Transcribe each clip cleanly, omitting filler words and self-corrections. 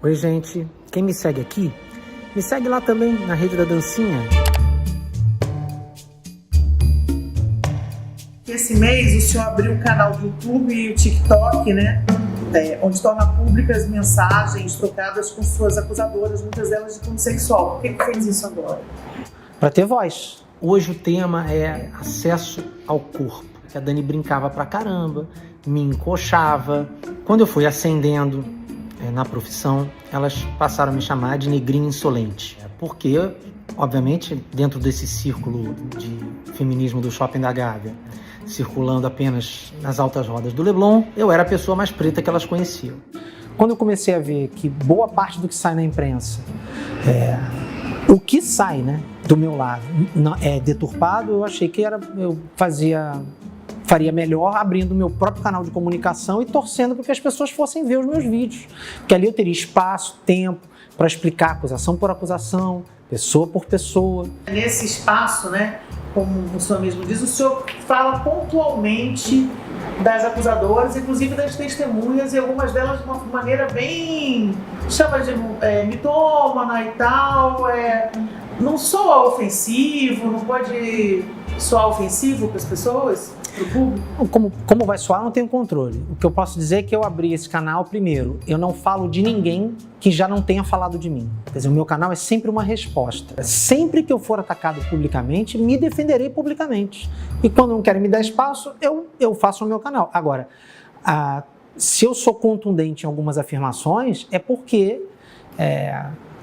Oi, gente. Quem me segue aqui, me segue lá também na Rede da Dancinha. Esse mês o senhor abriu o canal do YouTube e o TikTok, né? Onde torna públicas mensagens trocadas com suas acusadoras, muitas delas de cunho sexual. Por que fez isso agora? Para ter voz. Hoje o tema é acesso ao corpo. A Dani brincava pra caramba, me encoxava. Quando eu fui ascendendo na profissão, elas passaram a me chamar de negrinha insolente. Porque, obviamente, dentro desse círculo de feminismo do Shopping da Gávea, circulando apenas nas altas rodas do Leblon, eu era a pessoa mais preta que elas conheciam. Quando eu comecei a ver que boa parte do que sai na imprensa, o que sai, né, do meu lado é deturpado, eu achei que eu faria melhor abrindo o meu próprio canal de comunicação e torcendo para que as pessoas fossem ver os meus vídeos. Porque ali eu teria espaço, tempo para explicar acusação por acusação, pessoa por pessoa. Nesse espaço, né, como o senhor mesmo diz, o senhor fala pontualmente das acusadoras, inclusive das testemunhas, e algumas delas de uma maneira bem, chama de mitômana e tal, não soa ofensivo, não pode soar ofensivo para as pessoas, para o público? Como vai soar, não tenho controle. O que eu posso dizer é que eu abri esse canal, primeiro, eu não falo de ninguém que já não tenha falado de mim. Quer dizer, o meu canal é sempre uma resposta. Sempre que eu for atacado publicamente, me defenderei publicamente. E quando não querem me dar espaço, eu faço no meu canal. Agora, se eu sou contundente em algumas afirmações, é porque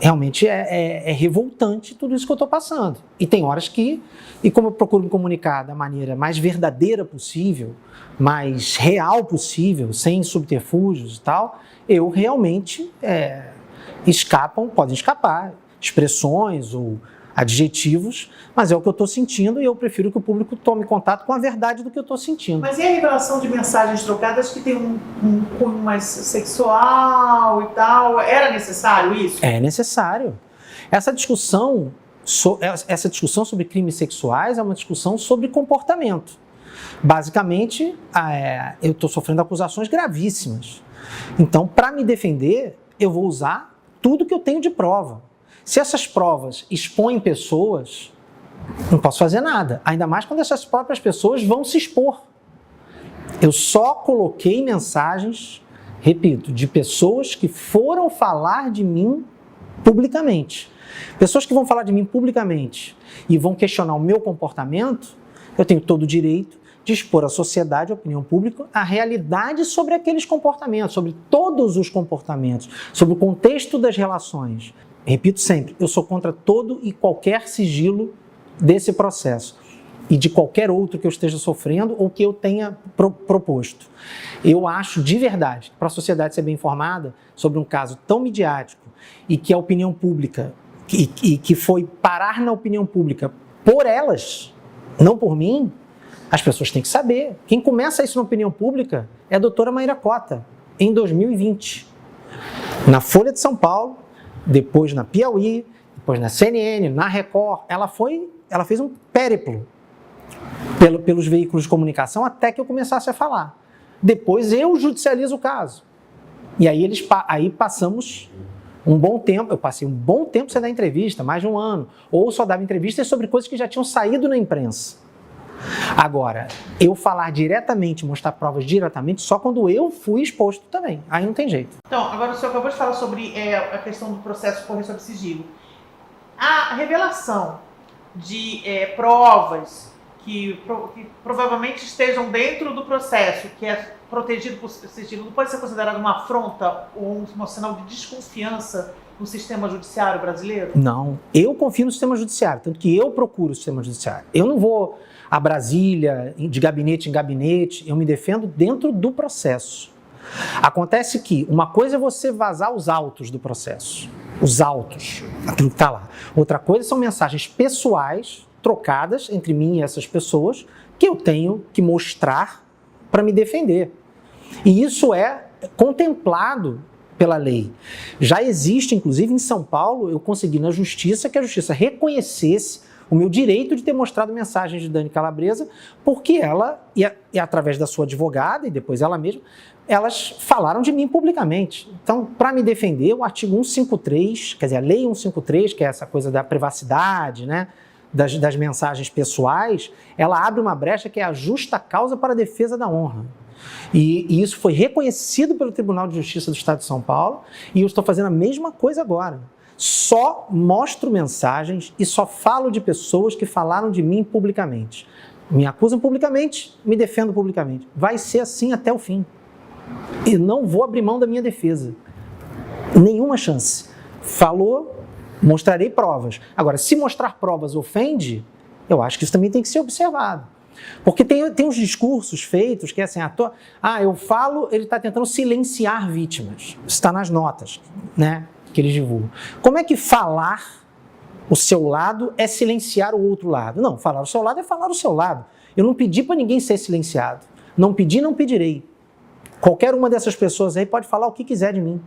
realmente é revoltante tudo isso que eu estou passando. E tem horas que, e como eu procuro me comunicar da maneira mais verdadeira possível, mais real possível, sem subterfúgios e tal, eu realmente podem escapar expressões ou adjetivos, mas é o que eu estou sentindo e eu prefiro que o público tome contato com a verdade do que eu estou sentindo. Mas e a revelação de mensagens trocadas que tem um cunho mais sexual e tal? Era necessário isso? É necessário. Essa discussão sobre crimes sexuais é uma discussão sobre comportamento. Basicamente, eu estou sofrendo acusações gravíssimas. Então, para me defender, eu vou usar tudo que eu tenho de prova. Se essas provas expõem pessoas, não posso fazer nada. Ainda mais quando essas próprias pessoas vão se expor. Eu só coloquei mensagens, repito, de pessoas que foram falar de mim publicamente. Pessoas que vão falar de mim publicamente e vão questionar o meu comportamento, eu tenho todo o direito de expor à sociedade, à opinião pública, a realidade sobre aqueles comportamentos, sobre todos os comportamentos, sobre o contexto das relações. Repito sempre, eu sou contra todo e qualquer sigilo desse processo e de qualquer outro que eu esteja sofrendo ou que eu tenha proposto. Eu acho de verdade, para a sociedade ser bem informada sobre um caso tão midiático e que a opinião pública, e que foi parar na opinião pública por elas, não por mim, as pessoas têm que saber. Quem começa isso na opinião pública é a doutora Mayra Cota, em 2020, na Folha de São Paulo, depois na Piauí, depois na CNN, na Record. Ela fez um périplo pelos veículos de comunicação até que eu começasse a falar. Depois eu judicializo o caso. E aí passamos um bom tempo, eu passei um bom tempo sem dar entrevista, mais de um ano, ou só dava entrevistas sobre coisas que já tinham saído na imprensa. Agora, eu falar diretamente, mostrar provas diretamente, só quando eu fui exposto também. Aí não tem jeito. Então, agora o senhor acabou de falar sobre a questão do processo correr sob sigilo. A revelação de provas que provavelmente estejam dentro do processo, que é protegido por sigilo, não pode ser considerado uma afronta ou um sinal de desconfiança no sistema judiciário brasileiro? Não, eu confio no sistema judiciário, tanto que eu procuro o sistema judiciário. Eu não vou a Brasília, de gabinete em gabinete, eu me defendo dentro do processo. Acontece que uma coisa é você vazar os autos do processo, os autos, aquilo que está lá. Outra coisa são mensagens pessoais, trocadas entre mim e essas pessoas, que eu tenho que mostrar para me defender. E isso é contemplado pela lei. Já existe, inclusive em São Paulo, eu consegui na justiça que a justiça reconhecesse o meu direito de ter mostrado mensagens de Dani Calabresa, porque ela, e através da sua advogada, e depois ela mesma, elas falaram de mim publicamente. Então, para me defender, o artigo 153, quer dizer, a lei 153, que é essa coisa da privacidade, né, das mensagens pessoais, ela abre uma brecha que é a justa causa para a defesa da honra. E isso foi reconhecido pelo Tribunal de Justiça do Estado de São Paulo, e eu estou fazendo a mesma coisa agora. Só mostro mensagens e só falo de pessoas que falaram de mim publicamente. Me acusam publicamente, me defendo publicamente. Vai ser assim até o fim. E não vou abrir mão da minha defesa. Nenhuma chance. Falou, mostrarei provas. Agora, se mostrar provas ofende, eu acho que isso também tem que ser observado. Porque tem uns discursos feitos que é assim, eu falo, ele está tentando silenciar vítimas. Isso está nas notas, né, que eles divulgam. Como é que falar o seu lado é silenciar o outro lado? Não, falar o seu lado é falar o seu lado. Eu não pedi para ninguém ser silenciado. Não pedi, não pedirei. Qualquer uma dessas pessoas aí pode falar o que quiser de mim,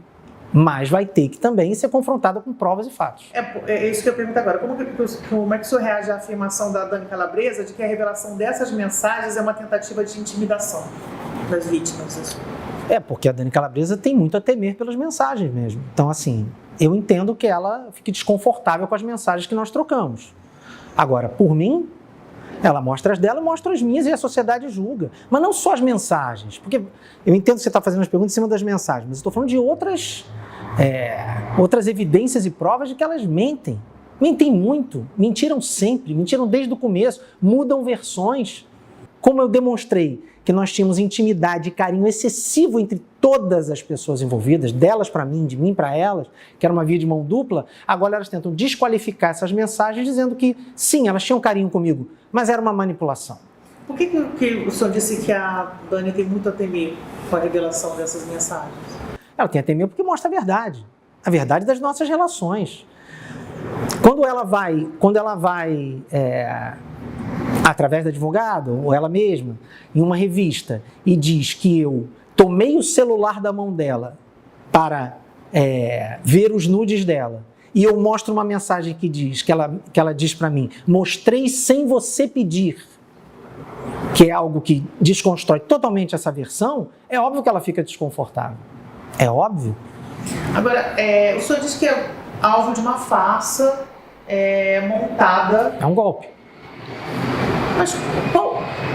mas vai ter que também ser confrontada com provas e fatos. É isso que eu pergunto agora. Como é que o senhor reage à afirmação da Dani Calabresa de que a revelação dessas mensagens é uma tentativa de intimidação das vítimas? Porque a Dani Calabresa tem muito a temer pelas mensagens mesmo. Então, assim, eu entendo que ela fique desconfortável com as mensagens que nós trocamos. Agora, por mim, ela mostra as dela, mostra as minhas e a sociedade julga. Mas não só as mensagens, porque eu entendo que você está fazendo as perguntas em cima das mensagens, mas eu estou falando de outras evidências e provas de que elas mentem. Mentem muito, mentiram sempre, mentiram desde o começo, mudam versões. Como eu demonstrei que nós tínhamos intimidade e carinho excessivo entre todas as pessoas envolvidas, delas para mim, de mim para elas, que era uma via de mão dupla, agora elas tentam desqualificar essas mensagens dizendo que, sim, elas tinham carinho comigo, mas era uma manipulação. Por que o senhor disse que a Dani tem muito a temer com a revelação dessas mensagens? Ela tem a temer porque mostra a verdade das nossas relações. Quando ela vai através da advogada, ou ela mesma, em uma revista, e diz que eu tomei o celular da mão dela para ver os nudes dela, e eu mostro uma mensagem que diz, que ela diz para mim, mostrei sem você pedir, que é algo que desconstrói totalmente essa versão, é óbvio que ela fica desconfortável. É óbvio. Agora, o senhor disse que é alvo de uma farsa montada. É um golpe. Mas,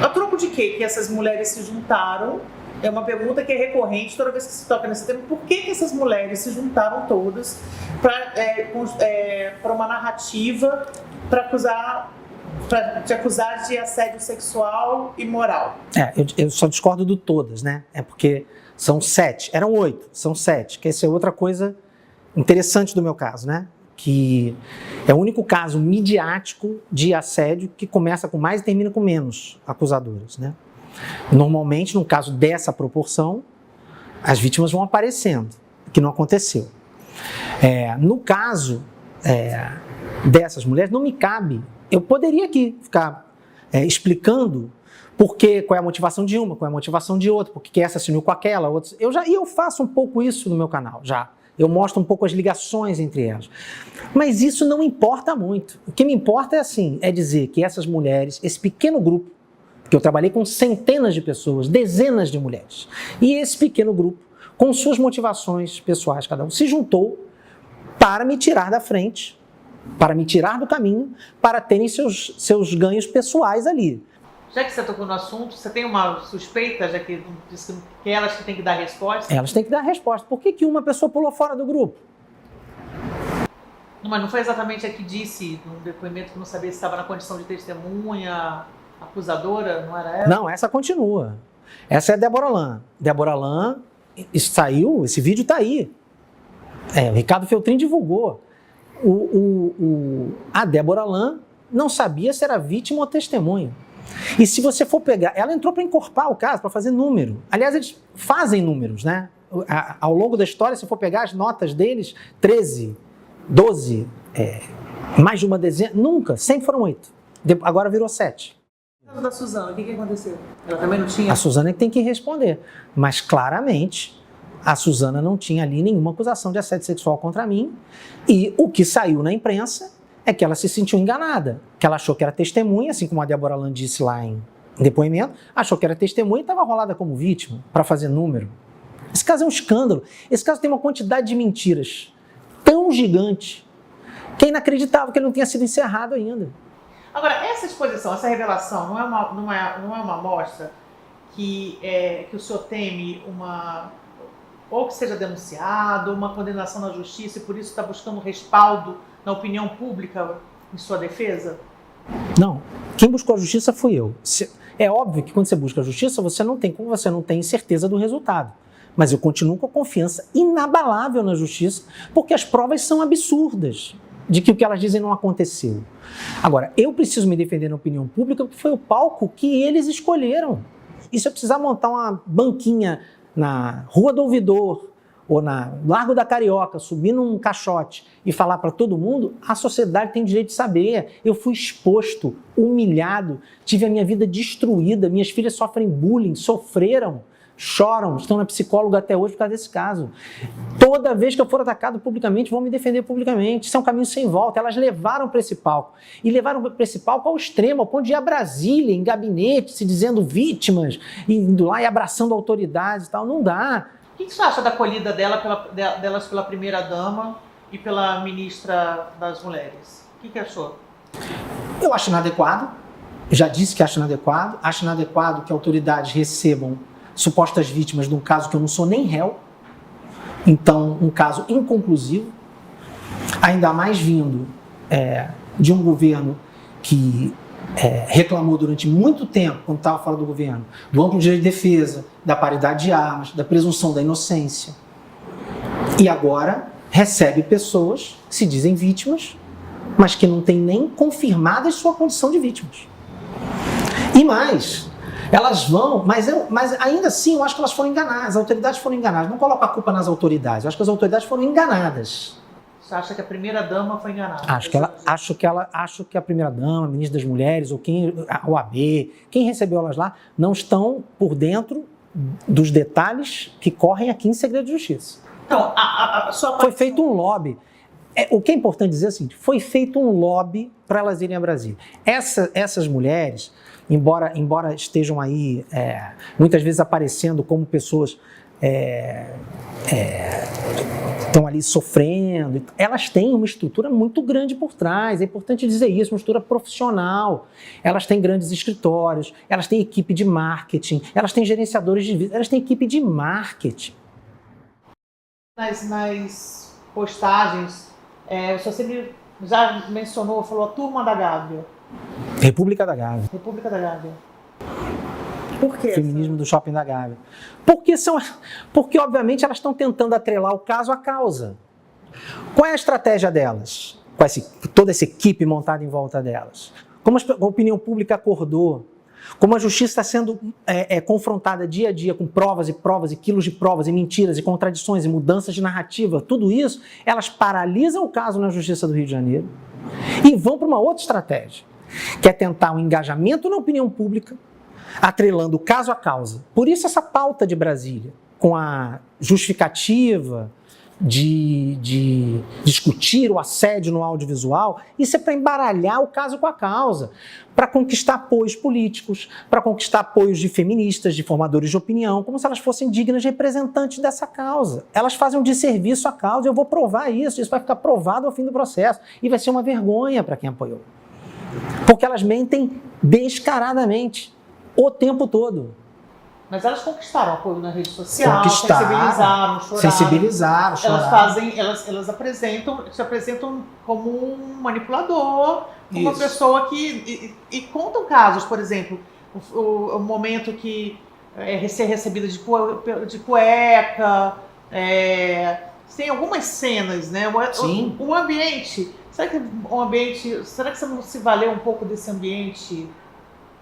a troco de quê que essas mulheres se juntaram? É uma pergunta que é recorrente toda vez que se toca nesse tema. Por que essas mulheres se juntaram todas para uma narrativa para te acusar de assédio sexual e moral? Eu só discordo do todas, né? É porque são 7, eram 8, são 7, que essa é outra coisa interessante do meu caso, né? Que é o único caso midiático de assédio que começa com mais e termina com menos acusadoras, né? Normalmente, no caso dessa proporção, as vítimas vão aparecendo, o que não aconteceu. No caso dessas mulheres, não me cabe. Eu poderia aqui ficar explicando qual é a motivação de uma, qual é a motivação de outra, porque essa se uniu com aquela, outra. Eu faço um pouco isso no meu canal, já. Eu mostro um pouco as ligações entre elas. Mas isso não importa muito. O que me importa é dizer que essas mulheres, esse pequeno grupo, porque eu trabalhei com centenas de pessoas, dezenas de mulheres, e esse pequeno grupo, com suas motivações pessoais, cada um, se juntou para me tirar da frente, para me tirar do caminho, para terem seus ganhos pessoais ali. Já que você tocou no assunto, você tem uma suspeita, já que disse que elas que têm que dar resposta? Elas têm que dar resposta. Por que uma pessoa pulou fora do grupo? Mas não foi exatamente a que disse, num depoimento que não sabia se estava na condição de testemunha, acusadora, não era ela? Não, essa continua. Essa é a Débora Lan. Débora Lan, isso saiu, esse vídeo está aí. O Ricardo Feltrin divulgou. A Débora Lan não sabia se era vítima ou testemunha. E se você for pegar, ela entrou para encorpar o caso, para fazer número. Aliás, eles fazem números, né? Ao longo da história, se for pegar as notas deles, 13, 12, mais de uma dezena, nunca, sempre foram 8. Agora virou 7. No caso da Suzana, o que aconteceu? Ela também não tinha? A Suzana tem que responder, mas claramente a Suzana não tinha ali nenhuma acusação de assédio sexual contra mim, e o que saiu na imprensa é que ela se sentiu enganada, que ela achou que era testemunha, assim como a Débora Land disse lá em depoimento, achou que era testemunha e estava rolada como vítima, para fazer número. Esse caso é um escândalo. Esse caso tem uma quantidade de mentiras tão gigante que é inacreditável que ele não tenha sido encerrado ainda. Agora, essa exposição, essa revelação, não é uma amostra que o senhor teme ou que seja denunciado, uma condenação na justiça e por isso está buscando respaldo na opinião pública em sua defesa? Não. Quem buscou a justiça fui eu. É óbvio que quando você busca a justiça, você não tem certeza do resultado. Mas eu continuo com a confiança inabalável na justiça, porque as provas são absurdas de que o que elas dizem não aconteceu. Agora, eu preciso me defender na opinião pública porque foi o palco que eles escolheram. E se eu precisar montar uma banquinha na Rua do Ouvidor ou na Largo da Carioca, subir num caixote e falar para todo mundo, a sociedade tem direito de saber. Eu fui exposto, humilhado, tive a minha vida destruída, minhas filhas sofrem bullying, sofreram, choram, estão na psicóloga até hoje por causa desse caso. Toda vez que eu for atacado publicamente, vão me defender publicamente. Isso é um caminho sem volta. Elas levaram para esse palco. E levaram para esse palco ao extremo, ao ponto de ir a Brasília, em gabinete, se dizendo vítimas, indo lá e abraçando autoridades e tal. Não dá. O que você acha da acolhida delas pela primeira-dama e pela ministra das Mulheres? O que achou? Eu acho inadequado. Já disse que acho inadequado. Acho inadequado que autoridades recebam supostas vítimas de um caso que eu não sou nem réu. Então, um caso inconclusivo. Ainda mais vindo de um governo que reclamou durante muito tempo, quando estava fora do governo, do amplo direito de defesa, da paridade de armas, da presunção da inocência. E agora recebe pessoas que se dizem vítimas, mas que não têm nem confirmada sua condição de vítimas. E mais, elas vão, mas ainda assim eu acho que elas foram enganadas, as autoridades foram enganadas. Não coloco a culpa nas autoridades, eu acho que as autoridades foram enganadas. Você acha que a primeira-dama foi enganada? Acho que a primeira-dama, a ministra das Mulheres, ou a OAB, quem recebeu elas lá, não estão por dentro dos detalhes que correm aqui em segredo de justiça. Então, foi feito um lobby. O que é importante dizer é o seguinte, foi feito um lobby para elas irem a Brasília. Essas mulheres, embora estejam aí muitas vezes aparecendo como pessoas estão ali sofrendo, elas têm uma estrutura muito grande por trás, é importante dizer isso, uma estrutura profissional. Elas têm grandes escritórios, elas têm equipe de marketing, elas têm gerenciadores de vida, elas têm equipe de marketing. Nas postagens, você já mencionou, falou a Turma da Gávea. República da Gávea. República da Gávea. Por quê? Feminismo do Shopping da Gávea. Porque, obviamente, elas estão tentando atrelar o caso à causa. Qual é a estratégia delas? Com toda essa equipe montada em volta delas? Como a opinião pública acordou? Como a justiça está sendo confrontada dia a dia com provas e quilos de provas e mentiras e contradições e mudanças de narrativa, tudo isso, elas paralisam o caso na Justiça do Rio de Janeiro e vão para uma outra estratégia, que é tentar um engajamento na opinião pública, atrelando o caso à causa. Por isso essa pauta de Brasília, com a justificativa de discutir o assédio no audiovisual, isso é para embaralhar o caso com a causa, para conquistar apoios políticos, para conquistar apoios de feministas, de formadores de opinião, como se elas fossem dignas representantes dessa causa. Elas fazem um desserviço à causa, eu vou provar isso vai ficar provado ao fim do processo, e vai ser uma vergonha para quem apoiou. Porque elas mentem descaradamente, o tempo todo. Mas elas conquistaram apoio na rede social, sensibilizaram, choraram. Elas se apresentam como um manipulador, como uma pessoa que... E contam casos, por exemplo, o momento que ser recebida de cueca, tem algumas cenas, né? O ambiente, será que você não se valeu um pouco desse ambiente?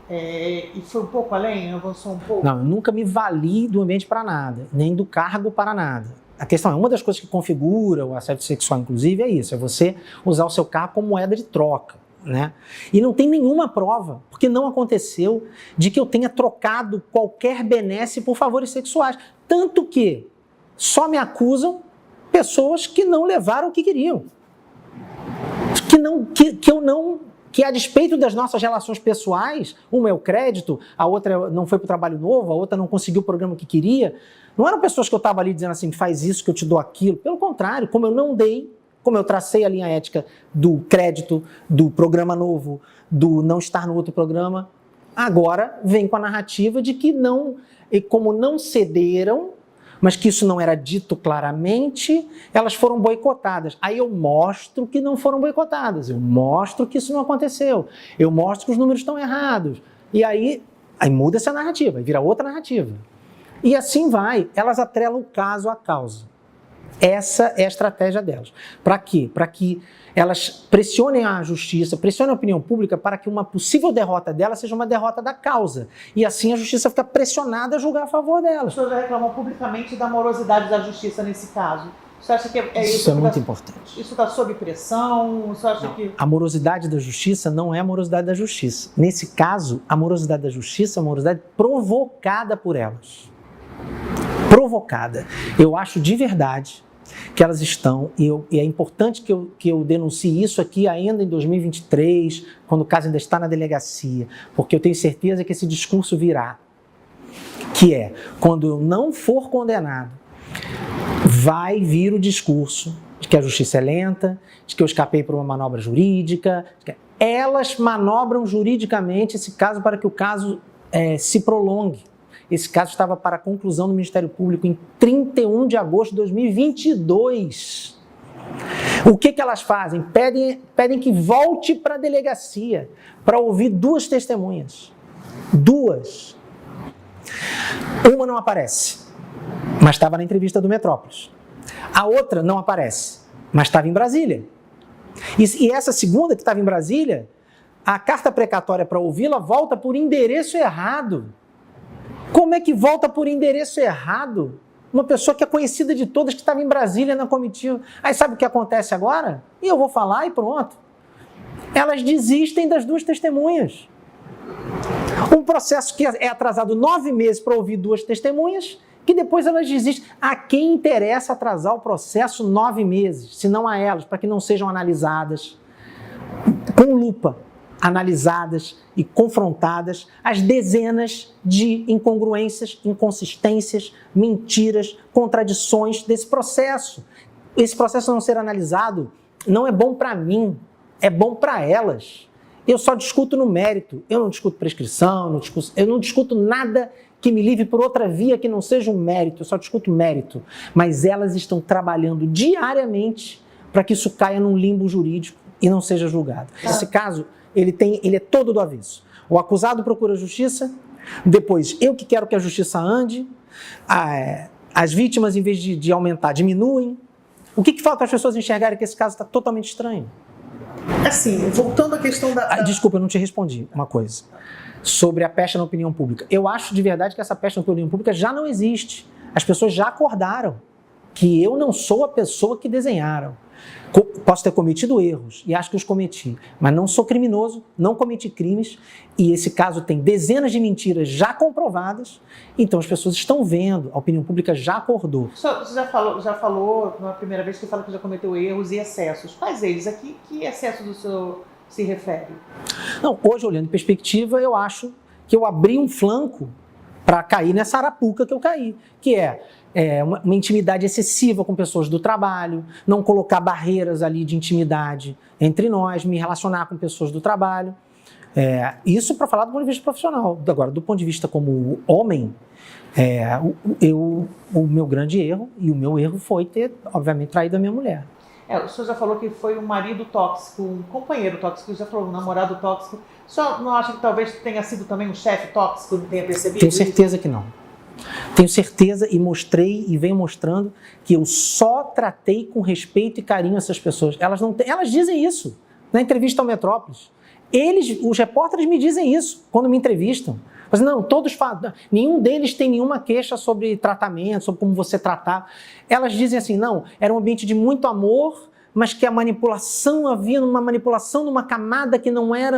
E foi um pouco além, avançou um pouco? Não, eu nunca me vali do ambiente para nada, nem do cargo para nada. A questão é, uma das coisas que configura o assédio sexual, inclusive, é isso, é você usar o seu cargo como moeda de troca, né? E não tem nenhuma prova, porque não aconteceu, de que eu tenha trocado qualquer benesse por favores sexuais. Tanto que só me acusam pessoas que não levaram o que queriam. que a despeito das nossas relações pessoais, uma é o crédito, a outra não foi para o trabalho novo, a outra não conseguiu o programa que queria, não eram pessoas que eu estava ali dizendo assim, faz isso que eu te dou aquilo. Pelo contrário, como eu não dei, como eu tracei a linha ética do crédito, do programa novo, do não estar no outro programa, agora vem com a narrativa de que não, e como não cederam, mas que isso não era dito claramente, elas foram boicotadas. Aí eu mostro que não foram boicotadas, eu mostro que isso não aconteceu, eu mostro que os números estão errados. E aí muda essa narrativa, vira outra narrativa. E assim vai, elas atrelam o caso à causa. Essa é a estratégia delas. Para quê? Para que elas pressionem a justiça, pressionem a opinião pública para que uma possível derrota dela seja uma derrota da causa. E assim a justiça fica pressionada a julgar a favor delas. As pessoas já reclamam publicamente da morosidade da justiça nesse caso. Você acha que isso é muito importante. Isso está sob pressão? Você acha que... A morosidade da justiça não é a morosidade da justiça. Nesse caso, a morosidade da justiça é uma morosidade provocada por elas. Provocada. Eu acho de verdade que elas estão, e é importante que eu denuncie isso aqui ainda em 2023, quando o caso ainda está na delegacia, porque eu tenho certeza que esse discurso virá, que é, quando eu não for condenado, vai vir o discurso de que a justiça é lenta, de que eu escapei por uma manobra jurídica, elas manobram juridicamente esse caso para que o caso se prolongue. Esse caso estava para a conclusão do Ministério Público em 31 de agosto de 2022. O que elas fazem? Pedem que volte para a delegacia para ouvir duas testemunhas. Duas. Uma não aparece, mas estava na entrevista do Metrópolis. A outra não aparece, mas estava em Brasília. E essa segunda, que estava em Brasília, a carta precatória para ouvi-la volta por endereço errado. Como é que volta por endereço errado? Uma pessoa que é conhecida de todas, que estava em Brasília na comitiva. Aí sabe o que acontece agora? E eu vou falar e pronto. Elas desistem das duas testemunhas. Um processo que é atrasado 9 meses para ouvir duas testemunhas, que depois elas desistem. A quem interessa atrasar o processo 9 meses, se não a elas, para que não sejam analisadas com lupa, analisadas e confrontadas as dezenas de incongruências, inconsistências, mentiras, contradições desse processo. Esse processo não ser analisado não é bom para mim, é bom para elas. Eu só discuto no mérito, eu não discuto prescrição, eu não discuto nada que me livre por outra via que não seja um mérito, eu só discuto mérito. Mas elas estão trabalhando diariamente para que isso caia num limbo jurídico e não seja julgado. Esse caso, ele é todo do avesso. O acusado procura justiça, depois eu que quero que a justiça ande, as vítimas, em vez de aumentar, diminuem. O que falta as pessoas enxergarem que esse caso está totalmente estranho? Assim, voltando à questão da... Desculpa, eu não te respondi uma coisa. Sobre a pecha na opinião pública. Eu acho de verdade que essa pecha na opinião pública já não existe. As pessoas já acordaram que eu não sou a pessoa que desenharam. Posso ter cometido erros, e acho que os cometi, mas não sou criminoso, não cometi crimes, e esse caso tem dezenas de mentiras já comprovadas, então as pessoas estão vendo, a opinião pública já acordou. Você já falou na primeira vez que fala que já cometeu erros e excessos. Quais eles? Aqui, que excessos o senhor se refere? Não, hoje, olhando em perspectiva, eu acho que eu abri um flanco para cair nessa arapuca que eu caí, que é uma intimidade excessiva com pessoas do trabalho, não colocar barreiras ali de intimidade entre nós, me relacionar com pessoas do trabalho. Isso para falar do ponto de vista profissional. Agora, do ponto de vista como homem, o meu grande erro, e o meu erro foi ter, obviamente, traído a minha mulher. O senhor já falou que foi um marido tóxico, um companheiro tóxico, já falou um namorado tóxico. O senhor não acha que talvez tenha sido também um chefe tóxico, não tenha percebido? Tenho certeza que não. Tenho certeza e mostrei e venho mostrando que eu só tratei com respeito e carinho essas pessoas. Elas dizem isso na entrevista ao Metrópolis. Os repórteres me dizem isso quando me entrevistam. Mas não, todos falam, nenhum deles tem nenhuma queixa sobre tratamento, sobre como você tratar. Elas dizem assim, não, era um ambiente de muito amor, mas que havia uma manipulação numa camada que não era...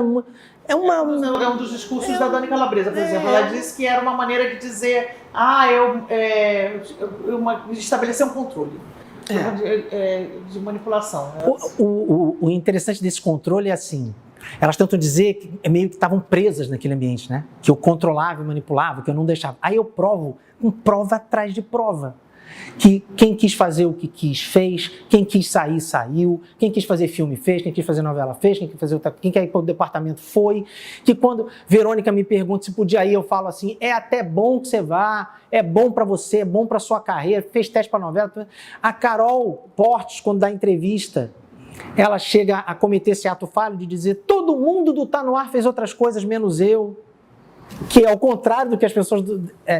É um dos discursos da Dani Calabresa, por exemplo. Ela disse que era uma maneira de dizer, estabelecer um controle. de manipulação. Né? O interessante desse controle é assim, elas tentam dizer que meio que estavam presas naquele ambiente, né? Que eu controlava e manipulava, que eu não deixava. Aí eu provo, com prova atrás de prova. Que quem quis fazer o que quis, fez. Quem quis sair, saiu. Quem quis fazer filme, fez. Quem quis fazer novela, fez. Quem quer ir para o departamento, foi. Que quando Verônica me pergunta se podia ir, eu falo assim, é até bom que você vá, é bom para você, é bom para sua carreira, fez teste para novela. A Carol Portes, quando dá entrevista, ela chega a cometer esse ato falho de dizer todo mundo do Tá No Ar fez outras coisas, menos eu. Que é ao contrário do que as pessoas,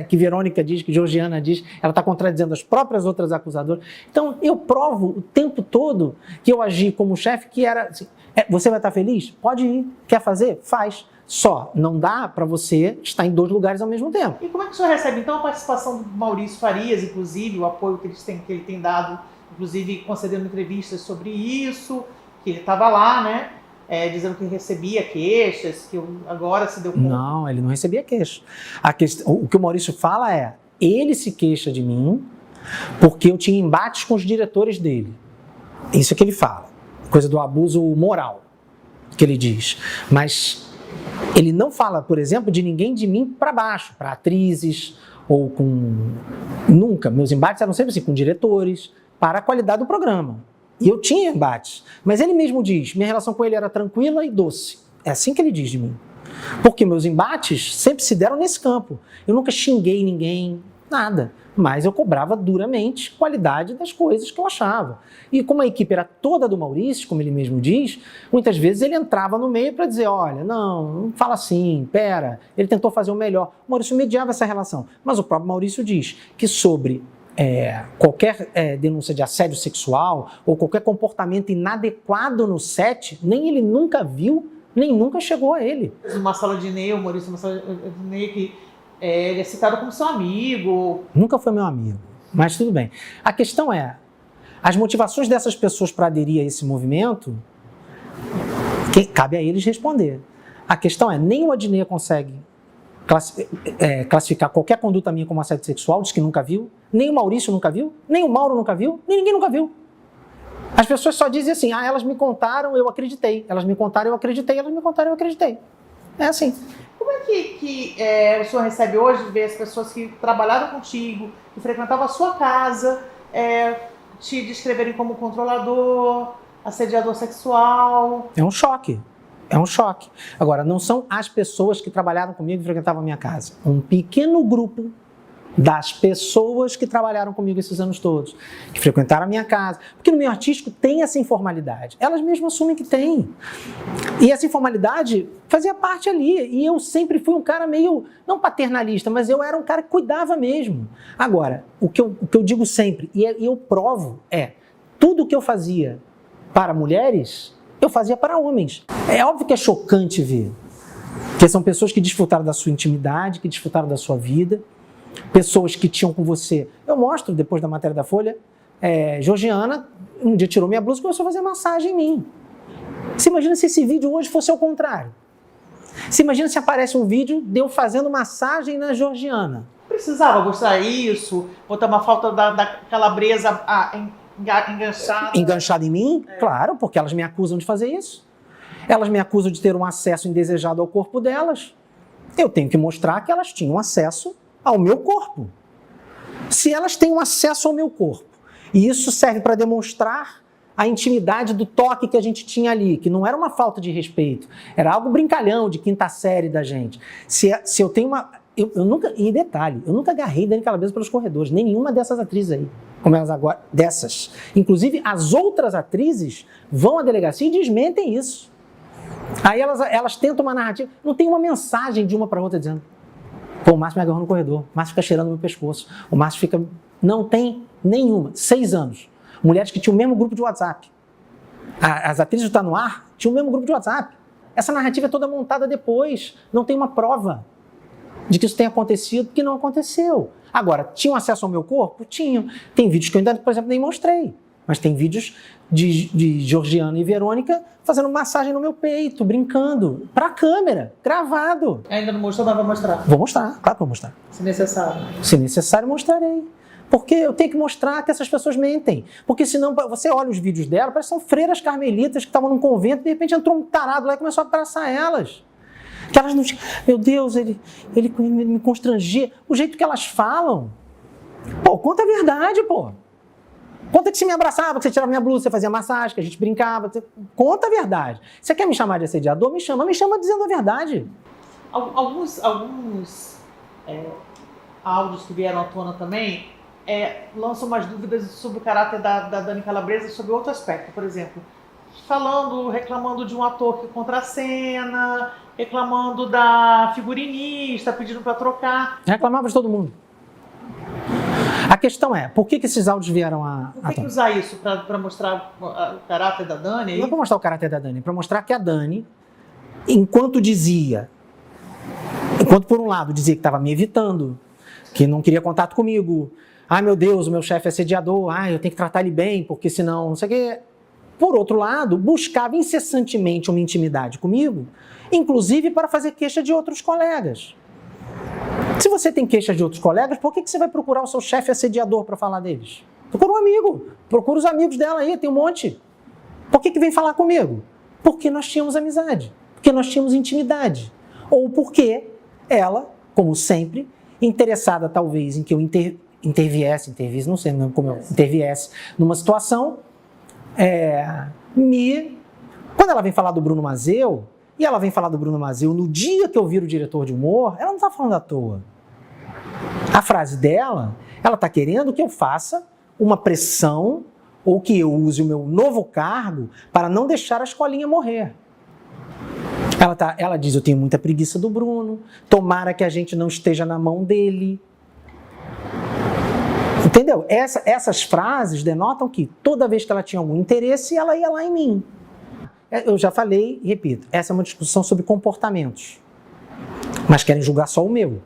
que Verônica diz, que Georgiana diz, ela está contradizendo as próprias outras acusadoras. Então, eu provo o tempo todo que eu agi como chefe, que era assim, você vai estar feliz? Pode ir. Quer fazer? Faz. Só não dá para você estar em 2 lugares ao mesmo tempo. E como é que o senhor recebe, então, a participação do Maurício Farias, inclusive, o apoio que ele tem dado, inclusive concedendo entrevistas sobre isso, que ele estava lá, né? Dizendo que recebia queixas, que agora se deu conta. Não, ele não recebia queixa. O que o Maurício fala é, ele se queixa de mim porque eu tinha embates com os diretores dele. Isso é que ele fala. Coisa do abuso moral, que ele diz. Mas ele não fala, por exemplo, de ninguém de mim para baixo, para atrizes ou com... Nunca. Meus embates eram sempre assim, com diretores, para a qualidade do programa. E eu tinha embates. Mas ele mesmo diz, minha relação com ele era tranquila e doce. É assim que ele diz de mim. Porque meus embates sempre se deram nesse campo. Eu nunca xinguei ninguém, nada. Mas eu cobrava duramente qualidade das coisas que eu achava. E como a equipe era toda do Maurício, como ele mesmo diz, muitas vezes ele entrava no meio para dizer, olha, não fala assim, pera. Ele tentou fazer o melhor. O Maurício mediava essa relação. Mas o próprio Maurício diz que sobre... qualquer denúncia de assédio sexual ou qualquer comportamento inadequado no set, nem ele nunca viu, nem nunca chegou a ele. O Marcelo Adnet, o Maurício Marcelo Adnet, que ele é citado como seu amigo. Nunca foi meu amigo, mas tudo bem. A questão é, as motivações dessas pessoas para aderir a esse movimento, cabe a eles responder. A questão é, nem o Adnet consegue classificar qualquer conduta minha como assédio sexual, diz que nunca viu, nem o Maurício nunca viu, nem o Mauro nunca viu, nem ninguém nunca viu. As pessoas só dizem assim, elas me contaram, eu acreditei, elas me contaram, eu acreditei, elas me contaram, eu acreditei. É assim. Como é que o senhor recebe hoje, ver as pessoas que trabalharam contigo, que frequentavam a sua casa, te descreverem como controlador, assediador sexual? É um choque. É um choque. Agora, não são as pessoas que trabalharam comigo e frequentavam a minha casa. Um pequeno grupo das pessoas que trabalharam comigo esses anos todos, que frequentaram a minha casa. Porque no meio artístico tem essa informalidade. Elas mesmas assumem que tem. E essa informalidade fazia parte ali. E eu sempre fui um cara meio, não paternalista, mas eu era um cara que cuidava mesmo. Agora, o que eu digo sempre, e eu provo, tudo que eu fazia para mulheres... eu fazia para homens. É óbvio que é chocante ver, porque são pessoas que desfrutaram da sua intimidade, que desfrutaram da sua vida, pessoas que tinham com você... Eu mostro, depois da matéria da Folha, Georgiana um dia tirou minha blusa e começou a fazer massagem em mim. Você imagina se esse vídeo hoje fosse ao contrário? Você imagina se aparece um vídeo de eu fazendo massagem na Georgiana? Precisava mostrar isso, botar uma foto da calabresa... Enganchada em mim? Claro, porque elas me acusam de fazer isso. Elas me acusam de ter um acesso indesejado ao corpo delas. Eu tenho que mostrar que elas tinham acesso ao meu corpo. Se elas têm um acesso ao meu corpo, e isso serve para demonstrar a intimidade do toque que a gente tinha ali, que não era uma falta de respeito, era algo brincalhão de quinta série da gente. Se eu tenho uma... Eu nunca, e detalhe, eu nunca agarrei Dani Calabresa pelos corredores, nem nenhuma dessas atrizes aí, como elas agora, dessas. Inclusive, as outras atrizes vão à delegacia e desmentem isso. Aí elas tentam uma narrativa, não tem uma mensagem de uma para outra dizendo, pô, o Márcio me agarrou no corredor, o Márcio fica cheirando meu pescoço, o Márcio fica... Não tem nenhuma, 6 anos. Mulheres que tinham o mesmo grupo de WhatsApp. As atrizes do Tá No Ar tinham o mesmo grupo de WhatsApp. Essa narrativa é toda montada depois, não tem uma prova de que isso tenha acontecido, porque não aconteceu. Agora, tinham acesso ao meu corpo? Tinham. Tem vídeos que eu ainda, por exemplo, nem mostrei. Mas tem vídeos de Georgiana e Verônica fazendo massagem no meu peito, brincando, pra câmera, gravado. Ainda não mostrou, mas vai mostrar. Vou mostrar, claro que vou mostrar. Se necessário. Se necessário, mostrarei. Porque eu tenho que mostrar que essas pessoas mentem. Porque senão, você olha os vídeos dela, parece que são freiras carmelitas que estavam num convento e de repente entrou um tarado lá e começou a abraçar elas. Que elas não... Meu Deus, ele me constrangia. O jeito que elas falam. Pô, conta a verdade, pô. Conta que você me abraçava, que você tirava minha blusa, você fazia massagem, que a gente brincava. Conta a verdade. Você quer me chamar de assediador? Me chama dizendo a verdade. Alguns áudios que vieram à tona também lançam umas dúvidas sobre o caráter da Dani Calabresa sobre outro aspecto. Por exemplo, reclamando de um ator que contracena, reclamando da figurinista, pedindo para trocar. Reclamava de todo mundo. A questão é, por que esses áudios vieram a... Por que usar isso para mostrar o caráter da Dani? Não é para mostrar o caráter da Dani, é para mostrar que a Dani, enquanto por um lado dizia que estava me evitando, que não queria contato comigo, ai meu Deus, o meu chefe é assediador, ai eu tenho que tratar ele bem, porque senão, não sei o quê. Por outro lado, buscava incessantemente uma intimidade comigo, inclusive para fazer queixa de outros colegas. Se você tem queixa de outros colegas, por que você vai procurar o seu chefe assediador para falar deles? Procura um amigo, procura os amigos dela aí, tem um monte. Por que vem falar comigo? Porque nós tínhamos amizade, porque nós tínhamos intimidade. Ou porque ela, como sempre, interessada talvez em que eu interviesse numa situação, quando ela vem falar do Bruno Mazzeo, e ela vem falar do Bruno Mazzeo no dia que eu viro diretor de humor, ela não está falando à toa. A frase dela, ela está querendo que eu faça uma pressão ou que eu use o meu novo cargo para não deixar a escolinha morrer. Ela diz, eu tenho muita preguiça do Bruno, tomara que a gente não esteja na mão dele. Entendeu? Essas frases denotam que toda vez que ela tinha algum interesse, ela ia lá em mim. Eu já falei e repito, essa é uma discussão sobre comportamentos. Mas querem julgar só o meu.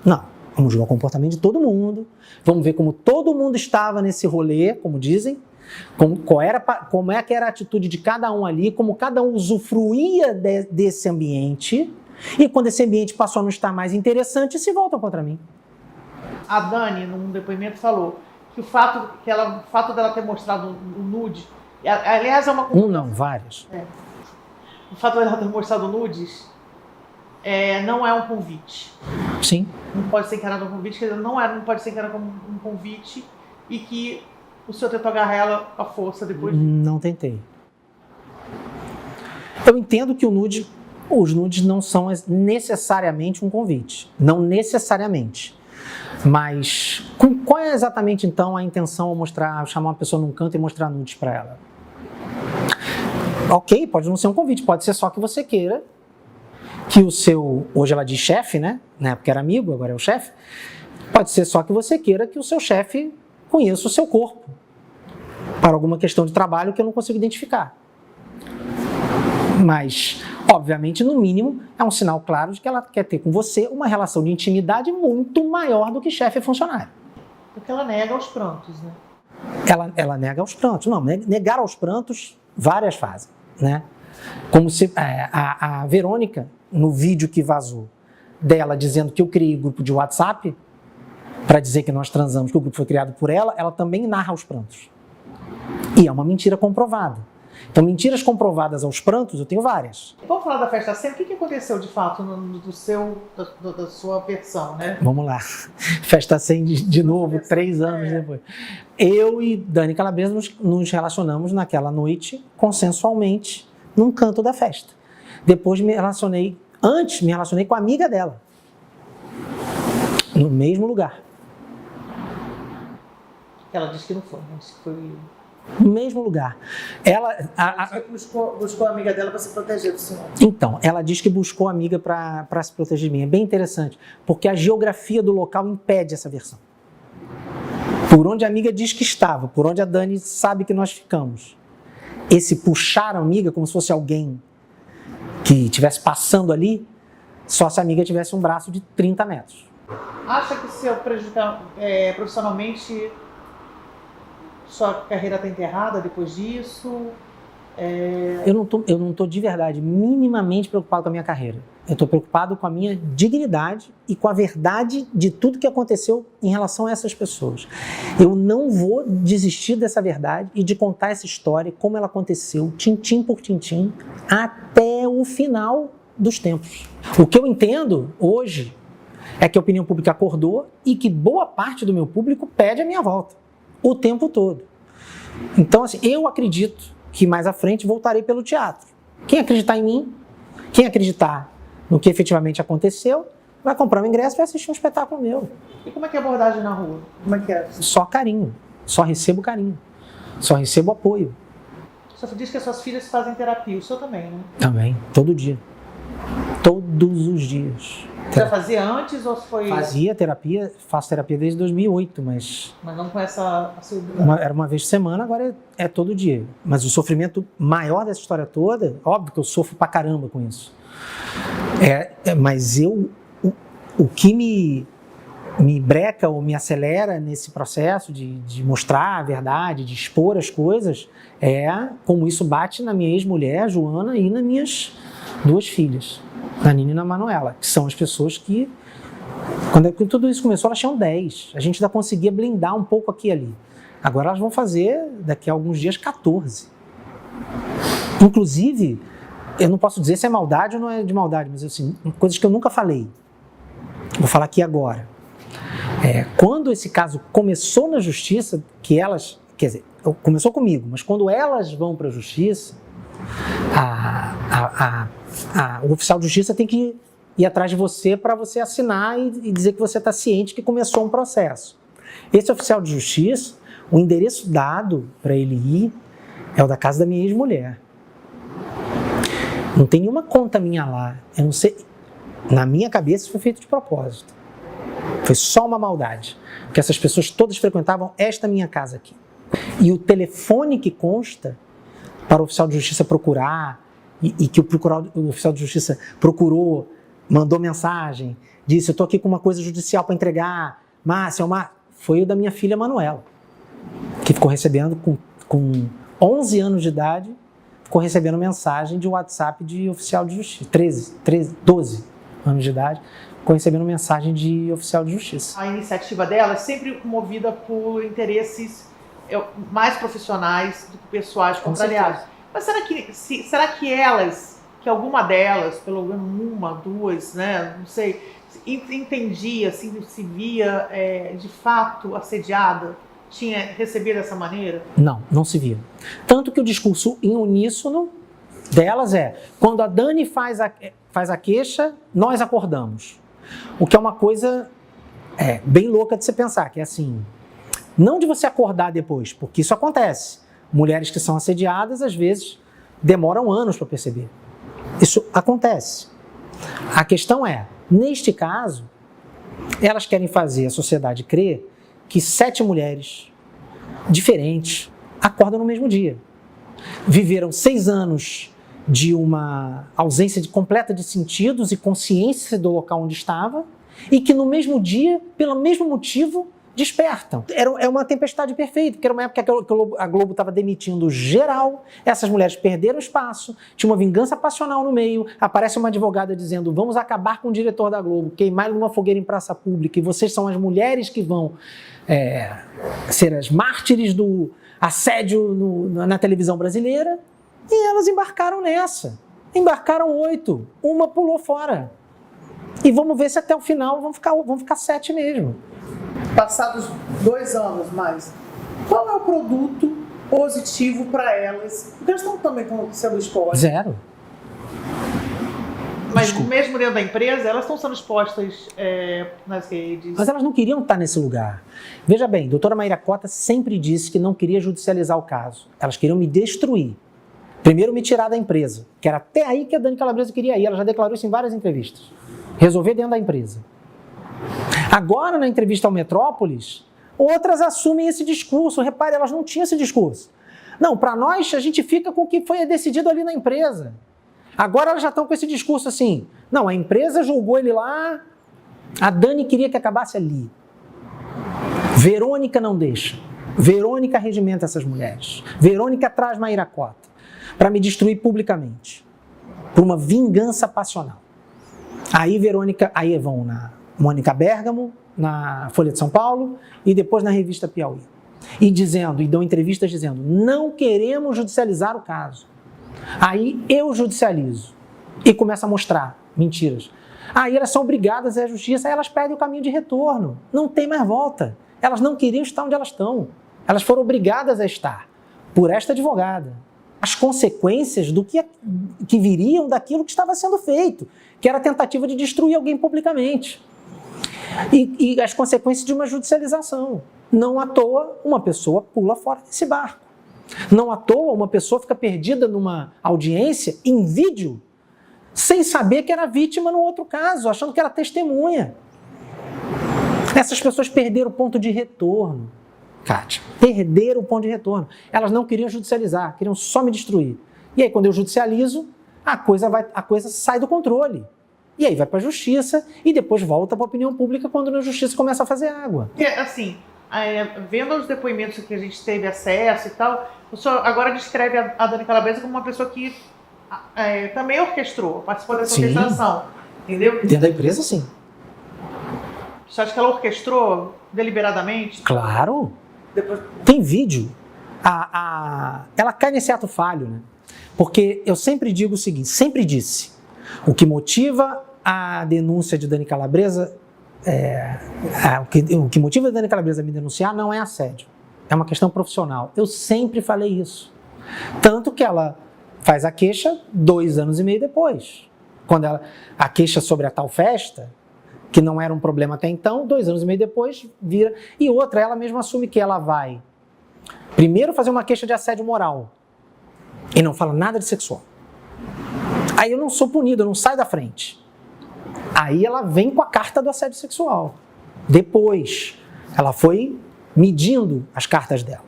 Não, vamos julgar o comportamento de todo mundo, vamos ver como todo mundo estava nesse rolê, como dizem, como é que era a atitude de cada um ali, como cada um usufruía desse ambiente, e quando esse ambiente passou a não estar mais interessante, se voltam contra mim. A Dani, num depoimento, falou que o fato dela ter mostrado o nude, aliás, é uma... vários. O fato dela ter mostrado nudes não é um convite. Sim. Não pode ser encarado como um convite, não pode ser encarado como um convite, e que o senhor tentou agarrar ela com a força depois disso. Não tentei. Eu entendo que os nudes não são necessariamente um convite. Não necessariamente. Mas qual é exatamente então a intenção ao chamar uma pessoa num canto e mostrar nudes para ela? Ok, pode não ser um convite, pode ser só que você queira que o seu, hoje ela diz chefe, né? Na época era amigo, agora é o chefe. Pode ser só que você queira que o seu chefe conheça o seu corpo para alguma questão de trabalho que eu não consigo identificar. Mas, obviamente, no mínimo, é um sinal claro de que ela quer ter com você uma relação de intimidade muito maior do que chefe e funcionário. Porque ela nega aos prantos, né? Ela nega aos prantos. Não, negar aos prantos, várias fazem, né? Como se a Verônica, no vídeo que vazou dela dizendo que eu criei grupo de WhatsApp para dizer que nós transamos, que o grupo foi criado por ela, ela também narra os prantos. E é uma mentira comprovada. Então, mentiras comprovadas aos prantos, eu tenho várias. Vamos falar da festa cena? O que aconteceu de fato da sua versão, né? Vamos lá. Festa 100 de novo, 3 anos depois. Eu e Dani Calabresa nos relacionamos naquela noite, consensualmente, num canto da festa. Depois me relacionei com a amiga dela. No mesmo lugar. Ela disse que não foi, mas foi... No mesmo lugar. Ela buscou a amiga dela para se proteger do senhor. Então, ela diz que buscou a amiga para se proteger de mim. É bem interessante, porque a geografia do local impede essa versão. Por onde a amiga diz que estava, por onde a Dani sabe que nós ficamos. Esse puxar a amiga como se fosse alguém que estivesse passando ali, só se a amiga tivesse um braço de 30 metros. Acha que se eu prejudicar profissionalmente... Sua carreira está enterrada depois disso? Eu não tô de verdade minimamente preocupado com a minha carreira. Eu estou preocupado com a minha dignidade e com a verdade de tudo que aconteceu em relação a essas pessoas. Eu não vou desistir dessa verdade e de contar essa história, como ela aconteceu, tintim por tintim, até o final dos tempos. O que eu entendo hoje é que a opinião pública acordou e que boa parte do meu público pede a minha volta, o tempo todo. Então, assim, eu acredito que mais à frente voltarei pelo teatro. Quem acreditar em mim, quem acreditar no que efetivamente aconteceu, vai comprar um ingresso e vai assistir um espetáculo meu. E como é que é a abordagem na rua? Como é que é? Só carinho, só recebo carinho, só recebo apoio. O senhor diz que as suas filhas fazem terapia, o senhor também, né? Também, todo dia. Todos os dias. Você já fazia antes ou foi... Fazia terapia, faço terapia desde 2008, mas não com essa assiduidade. Era uma vez por semana, agora é todo dia. Mas o sofrimento maior dessa história toda, óbvio que eu sofro pra caramba com isso. Mas o que me breca ou me acelera nesse processo de mostrar a verdade, de expor as coisas, é como isso bate na minha ex-mulher, Joana, e nas minhas 2 filhas, na Nina e na Manuela, que são as pessoas que, quando tudo isso começou, elas tinham 10. A gente ainda conseguia blindar um pouco aqui e ali. Agora elas vão fazer, daqui a alguns dias, 14. Inclusive, eu não posso dizer se é maldade ou não é de maldade, mas assim, coisas que eu nunca falei. Vou falar aqui agora. Quando esse caso começou na justiça, que elas, quer dizer, começou comigo, mas quando elas vão para a justiça, o oficial de justiça tem que ir atrás de você para você assinar e dizer que você está ciente que começou um processo. Esse oficial de justiça, o endereço dado para ele ir é o da casa da minha ex-mulher. Não tem nenhuma conta minha lá. Eu não sei. Na minha cabeça isso foi feito de propósito. Foi só uma maldade. Porque essas pessoas todas frequentavam esta minha casa aqui. E o telefone que consta para o oficial de justiça procurar, e que o oficial de justiça procurou, mandou mensagem, disse: eu estou aqui com uma coisa judicial para entregar, Márcia, foi o da minha filha Manuela, que ficou recebendo com 11 anos de idade, ficou recebendo mensagem de WhatsApp de oficial de justiça, 12 anos de idade, ficou recebendo mensagem de oficial de justiça. A iniciativa dela é sempre movida por interesses mais profissionais do que pessoais contrariados. Mas será que alguma delas, pelo menos uma, 2, né, não sei, entendia, assim, se via de fato assediada, tinha recebido dessa maneira? Não se via. Tanto que o discurso em uníssono delas quando a Dani faz a queixa, nós acordamos. O que é uma coisa bem louca de se pensar, que é assim, não de você acordar depois, porque isso acontece. Mulheres que são assediadas, às vezes, demoram anos para perceber. Isso acontece. A questão neste caso, elas querem fazer a sociedade crer que 7 mulheres diferentes acordam no mesmo dia. Viveram 6 anos de uma ausência completa de sentidos e consciência do local onde estava, e que no mesmo dia, pelo mesmo motivo, despertam. É uma tempestade perfeita, porque era uma época que a Globo estava demitindo geral, essas mulheres perderam espaço, tinha uma vingança passional no meio, aparece uma advogada dizendo: vamos acabar com o diretor da Globo, queimar numa fogueira em praça pública, e vocês são as mulheres que vão ser as mártires do assédio na televisão brasileira, e elas embarcaram nessa. Embarcaram 8, uma pulou fora. E vamos ver se até o final vão ficar 7 mesmo. Passados 2 anos mais, qual é o produto positivo para elas? Porque elas estão também sendo expostas. 0. Mas mesmo dentro da empresa, elas estão sendo expostas nas redes. Mas elas não queriam estar nesse lugar. Veja bem, a doutora Maíra Cota sempre disse que não queria judicializar o caso. Elas queriam me destruir. Primeiro me tirar da empresa, que era até aí que a Dani Calabresa queria ir. Ela já declarou isso em várias entrevistas. Resolver dentro da empresa. Agora, na entrevista ao Metrópolis, outras assumem esse discurso. Repare, elas não tinham esse discurso. Não, para nós, a gente fica com o que foi decidido ali na empresa. Agora elas já estão com esse discurso assim: não, a empresa julgou ele lá, a Dani queria que acabasse ali. Verônica não deixa. Verônica regimenta essas mulheres. Verônica traz Maíra Cota. para me destruir publicamente, por uma vingança passional. Aí vão na Mônica Bergamo, na Folha de São Paulo e depois na revista Piauí. E dão entrevistas dizendo, não queremos judicializar o caso. Aí eu judicializo e começo a mostrar mentiras. Aí elas são obrigadas à justiça, aí elas perdem o caminho de retorno. Não tem mais volta. Elas não queriam estar onde elas estão. Elas foram obrigadas a estar por esta advogada. As consequências do que viriam daquilo que estava sendo feito, que era a tentativa de destruir alguém publicamente. E as consequências de uma judicialização. Não à toa uma pessoa pula fora desse barco. Não à toa uma pessoa fica perdida numa audiência em vídeo, sem saber que era vítima no outro caso, achando que era testemunha. Essas pessoas perderam o ponto de retorno, Kátia. Perderam o ponto de retorno. Elas não queriam judicializar, queriam só me destruir. E aí, quando eu judicializo, a coisa sai do controle. E aí vai para a justiça e depois volta para a opinião pública quando na justiça começa a fazer água. E assim, vendo os depoimentos que a gente teve acesso e tal, o senhor agora descreve a Dani Calabresa como uma pessoa que também orquestrou, participou dessa orquestração, entendeu? Dentro da empresa, sim. Você acha que ela orquestrou deliberadamente? Claro. Depois... Tem vídeo. Ela cai nesse ato falho, né? Porque eu sempre digo o seguinte, sempre disse, o que motiva a denúncia de Dani Calabresa, o que motiva a Dani Calabresa a me denunciar não é assédio, é uma questão profissional. Eu sempre falei isso. Tanto que ela faz a queixa 2 anos e meio depois. Quando a queixa sobre a tal festa, que não era um problema até então, 2 anos e meio depois vira. E outra, ela mesma assume que ela vai primeiro fazer uma queixa de assédio moral e não fala nada de sexual. Aí eu não sou punido, eu não saio da frente. Aí ela vem com a carta do assédio sexual. Depois, ela foi medindo as cartas dela.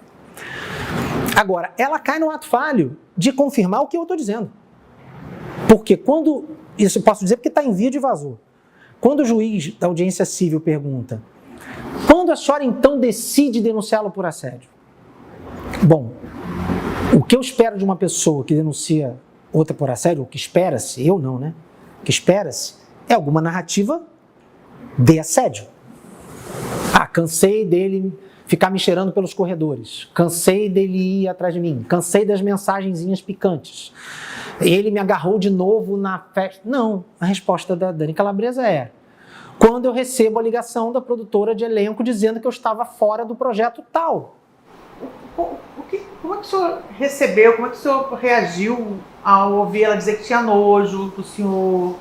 Agora, ela cai no ato falho de confirmar o que eu estou dizendo. Porque isso eu posso dizer porque está em vídeo e vazou. Quando o juiz da audiência civil pergunta, quando a senhora então decide denunciá-lo por assédio? Bom, o que eu espero de uma pessoa que denuncia outra por assédio, o que espera-se, eu não, né? O que espera-se é alguma narrativa de assédio. Cansei dele ficar me cheirando pelos corredores, cansei dele ir atrás de mim, cansei das mensagenzinhas picantes, ele me agarrou de novo na festa. Não, a resposta da Dani Calabresa é: quando eu recebo a ligação da produtora de elenco dizendo que eu estava fora do projeto tal. Como é que o senhor recebeu, como é que o senhor reagiu ao ouvir ela dizer que tinha nojo do senhor?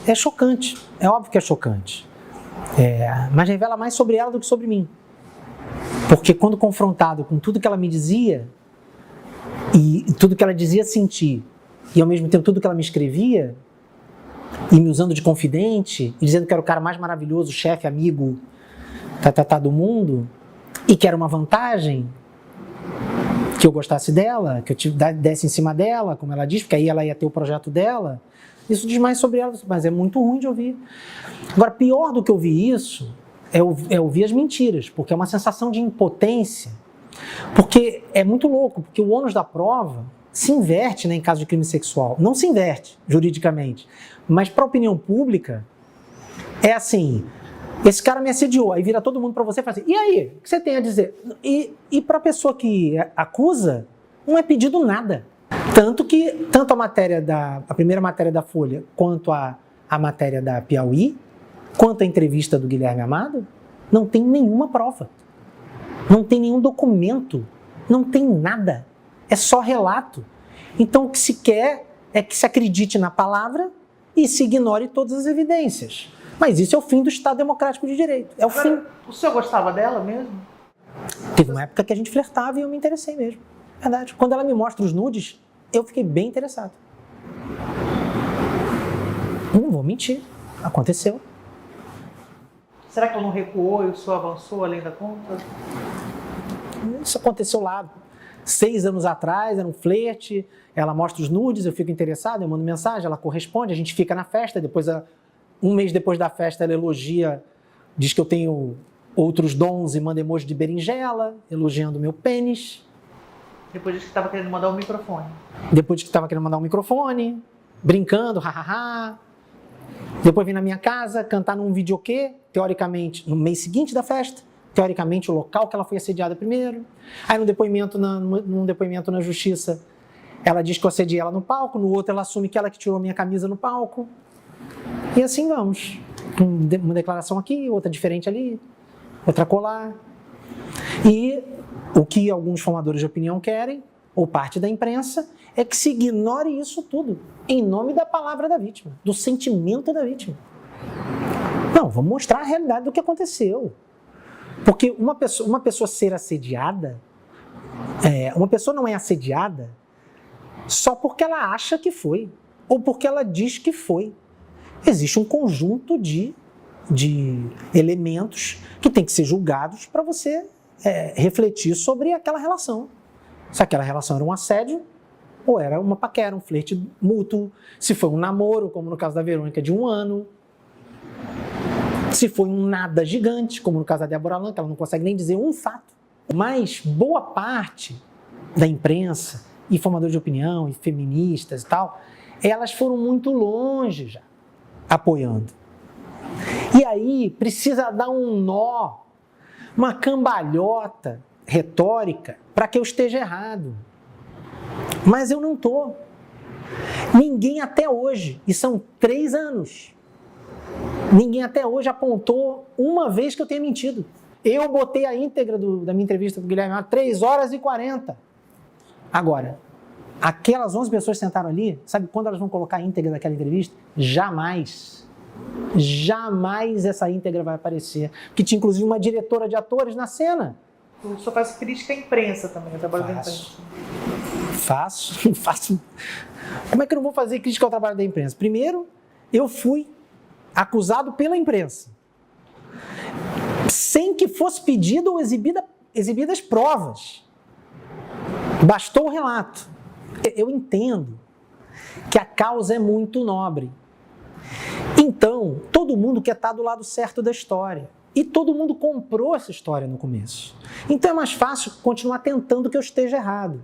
É chocante, é óbvio que é chocante. Mas revela mais sobre ela do que sobre mim. Porque quando confrontado com tudo que ela me dizia, e tudo que ela dizia sentir, e ao mesmo tempo tudo que ela me escrevia, e me usando de confidente, e dizendo que era o cara mais maravilhoso, chefe, amigo, do mundo, e que era uma vantagem, que eu gostasse dela, que eu desse em cima dela, como ela diz, porque aí ela ia ter o projeto dela. Isso diz mais sobre ela, mas é muito ruim de ouvir. Agora, pior do que ouvir isso é ouvir as mentiras, porque é uma sensação de impotência, porque é muito louco, porque o ônus da prova se inverte, né, em caso de crime sexual. Não se inverte juridicamente, mas para a opinião pública é assim: esse cara me assediou, aí vira todo mundo para você e fala assim, e aí, o que você tem a dizer? E para a pessoa que acusa, não é pedido nada. Tanto a primeira matéria da Folha, quanto a matéria da Piauí, quanto a entrevista do Guilherme Amado, não tem nenhuma prova. Não tem nenhum documento. Não tem nada. É só relato. Então o que se quer é que se acredite na palavra e se ignore todas as evidências. Mas isso é o fim do Estado Democrático de Direito. É o fim. O senhor gostava dela mesmo? Teve uma época que a gente flertava e eu me interessei mesmo. Verdade. Quando ela me mostra os nudes, eu fiquei bem interessado. Não vou mentir. Aconteceu. Será que ela não recuou e o senhor avançou além da conta? Isso aconteceu lá 6 anos atrás, era um flerte, ela mostra os nudes, eu fico interessado, eu mando mensagem, ela corresponde, a gente fica na festa, depois, um mês depois da festa, ela elogia, diz que eu tenho outros dons e manda emoji de berinjela, elogiando meu pênis. Depois de que estava querendo mandar um microfone. Depois de que estava querendo mandar um microfone, brincando, hahaha. Depois vim na minha casa cantar num videokê, teoricamente, no mês seguinte da festa, teoricamente o local que ela foi assediada primeiro. Aí num depoimento na justiça, ela diz que eu assediei ela no palco, no outro ela assume que ela que tirou minha camisa no palco. E assim vamos. Uma declaração aqui, outra diferente ali, outra colar. E o que alguns formadores de opinião querem, ou parte da imprensa, é que se ignore isso tudo, em nome da palavra da vítima, do sentimento da vítima. Não, vamos mostrar a realidade do que aconteceu. Porque uma pessoa ser assediada, uma pessoa não é assediada só porque ela acha que foi, ou porque ela diz que foi. Existe um conjunto de elementos que tem que ser julgados para você refletir sobre aquela relação. Se aquela relação era um assédio, ou era uma paquera, um flerte mútuo, se foi um namoro, como no caso da Verônica, de 1 ano, se foi um nada gigante, como no caso da Débora Allan, que ela não consegue nem dizer um fato. Mas boa parte da imprensa, e formadores de opinião, e feministas e tal, elas foram muito longe já, apoiando. E aí precisa dar um nó, uma cambalhota retórica para que eu esteja errado. Mas eu não estou. Ninguém até hoje, e são 3 anos, ninguém até hoje apontou uma vez que eu tenha mentido. Eu botei a íntegra da minha entrevista com o Guilherme 3 horas e 40. Agora, aquelas 11 pessoas que sentaram ali, sabe quando elas vão colocar a íntegra daquela entrevista? Jamais. Jamais essa íntegra vai aparecer. Porque tinha inclusive uma diretora de atores na cena. O senhor faz crítica à imprensa também, eu trabalho da imprensa. Faço. Como é que eu não vou fazer crítica ao trabalho da imprensa? Primeiro, eu fui acusado pela imprensa, sem que fosse pedido ou exibidas provas. Bastou o relato. Eu entendo que a causa é muito nobre. Então, todo mundo quer estar do lado certo da história. E todo mundo comprou essa história no começo. Então é mais fácil continuar tentando que eu esteja errado.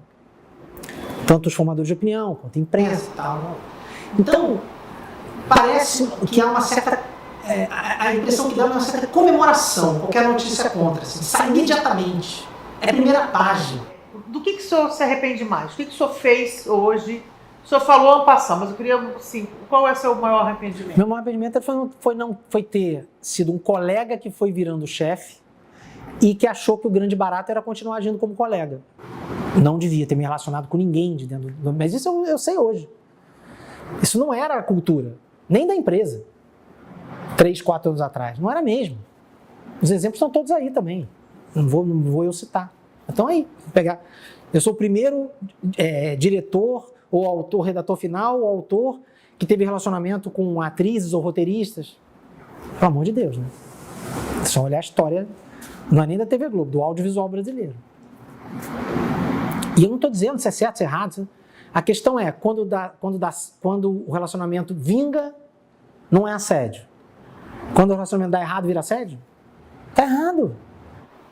Tanto os formadores de opinião, quanto a imprensa e tal. Então, parece que há uma certa... a impressão que dá é uma certa comemoração, qualquer notícia contra. Assim, sai imediatamente. É a primeira página. Do que o senhor se arrepende mais? O que o senhor fez hoje? O senhor falou ano passado, mas eu queria, assim, qual é o seu maior arrependimento? Meu maior arrependimento foi ter sido um colega que foi virando chefe e que achou que o grande barato era continuar agindo como colega. Não devia ter me relacionado com ninguém de dentro do... Mas isso eu sei hoje. Isso não era a cultura, nem da empresa. 3, 4 anos atrás. Não era mesmo. Os exemplos estão todos aí também. Não vou eu citar. Então aí, vou pegar... Eu sou o primeiro diretor ou autor, redator final, ou autor que teve relacionamento com atrizes ou roteiristas. Pelo amor de Deus, né? É só olhar a história, não é nem da TV Globo, do audiovisual brasileiro. E eu não estou dizendo se é certo, se é errado. A questão é, quando o relacionamento vinga, não é assédio. Quando o relacionamento dá errado, vira assédio? Está errado.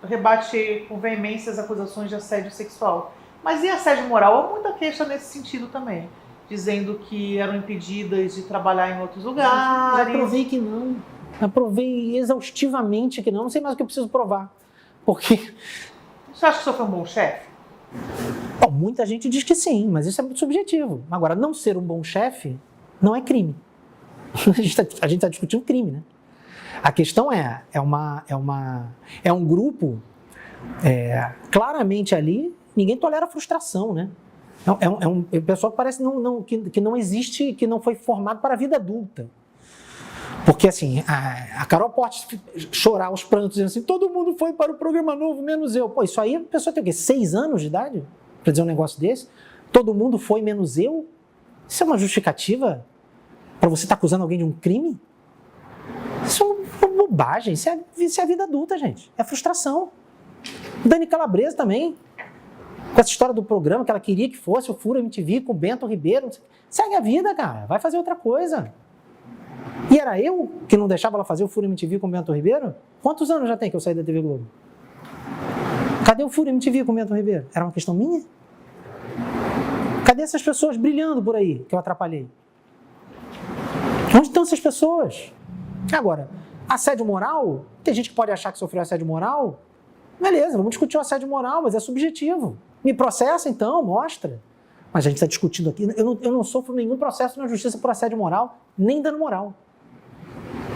Rebate com veemência as acusações de assédio sexual. Mas e assédio moral? Há muita queixa nesse sentido também, dizendo que eram impedidas de trabalhar em outros lugares. Já provei que não. Já provei exaustivamente que não. Não sei mais o que eu preciso provar. Porque... Você acha que o senhor foi um bom chefe? Bom, muita gente diz que sim, mas isso é muito subjetivo. Agora, não ser um bom chefe não é crime. A gente está discutindo crime, né? A questão é um grupo claramente ali. Ninguém tolera frustração, né? É um pessoal que parece que não existe, que não foi formado para a vida adulta. Porque, assim, a Carol pode chorar aos prantos, dizendo assim, todo mundo foi para o programa novo, menos eu. Pô, isso aí a pessoa tem o quê? 6 anos de idade? Para dizer um negócio desse? Todo mundo foi, menos eu? Isso é uma justificativa para você estar acusando alguém de um crime? Isso é uma bobagem. Isso é a vida adulta, gente. É frustração. Dani Calabresa também. Com essa história do programa que ela queria que fosse o Furo MTV com o Bento Ribeiro. Segue a vida, cara. Vai fazer outra coisa. E era eu que não deixava ela fazer o Furo MTV com o Bento Ribeiro? Quantos anos já tem que eu saí da TV Globo? Cadê o Furo MTV com o Bento Ribeiro? Era uma questão minha? Cadê essas pessoas brilhando por aí que eu atrapalhei? Onde estão essas pessoas? Agora, assédio moral, tem gente que pode achar que sofreu assédio moral. Beleza, vamos discutir o assédio moral, mas é subjetivo. Me processa então, mostra. Mas a gente está discutindo aqui, eu não sofro nenhum processo na justiça por assédio moral, nem dano moral.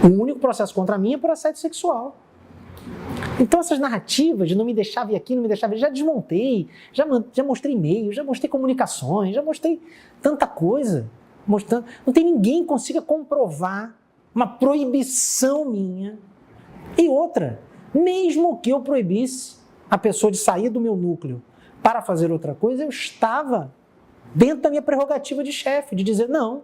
O único processo contra mim é por assédio sexual. Então essas narrativas de não me deixar vir aqui, não me deixar vir, já desmontei, já mostrei e-mails, já mostrei comunicações, já mostrei tanta coisa. Mostrando, não tem ninguém que consiga comprovar uma proibição minha. E outra, mesmo que eu proibisse a pessoa de sair do meu núcleo para fazer outra coisa, eu estava dentro da minha prerrogativa de chefe, de dizer, não,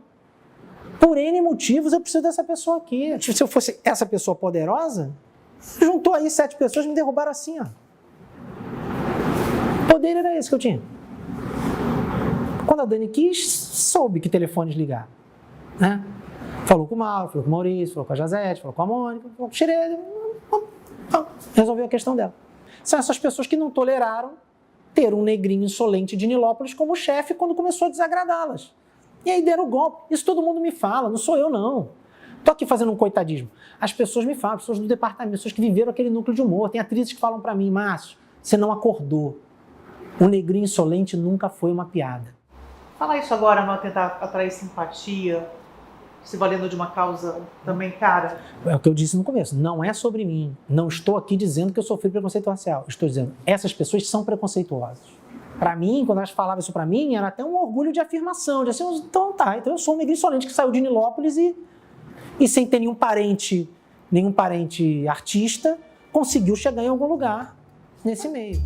por N motivos eu preciso dessa pessoa aqui. Se eu fosse essa pessoa poderosa, juntou aí 7 pessoas e me derrubaram assim, ó. O poder era esse que eu tinha. Quando a Dani quis, soube que telefones ligar, né? Falou com o Mauro, falou com o Maurício, falou com a Jazete, falou com a Mônica, falou com o Xerede, resolveu a questão dela. São essas pessoas que não toleraram ter um negrinho insolente de Nilópolis como chefe quando começou a desagradá-las. E aí deram o golpe. Isso todo mundo me fala, não sou eu não. Estou aqui fazendo um coitadismo. As pessoas me falam, pessoas do departamento, pessoas que viveram aquele núcleo de humor. Tem atrizes que falam para mim, Márcio, você não acordou. O negrinho insolente nunca foi uma piada. Fala isso agora, para tentar atrair simpatia, se valendo de uma causa também cara. É o que eu disse no começo, não é sobre mim. Não estou aqui dizendo que eu sofri preconceito racial. Estou dizendo, essas pessoas são preconceituosas. Para mim, quando elas falavam isso para mim, era até um orgulho de afirmação, de assim, então tá, então eu sou um negrinho insolente que saiu de Nilópolis e sem ter nenhum parente artista, conseguiu chegar em algum lugar nesse meio.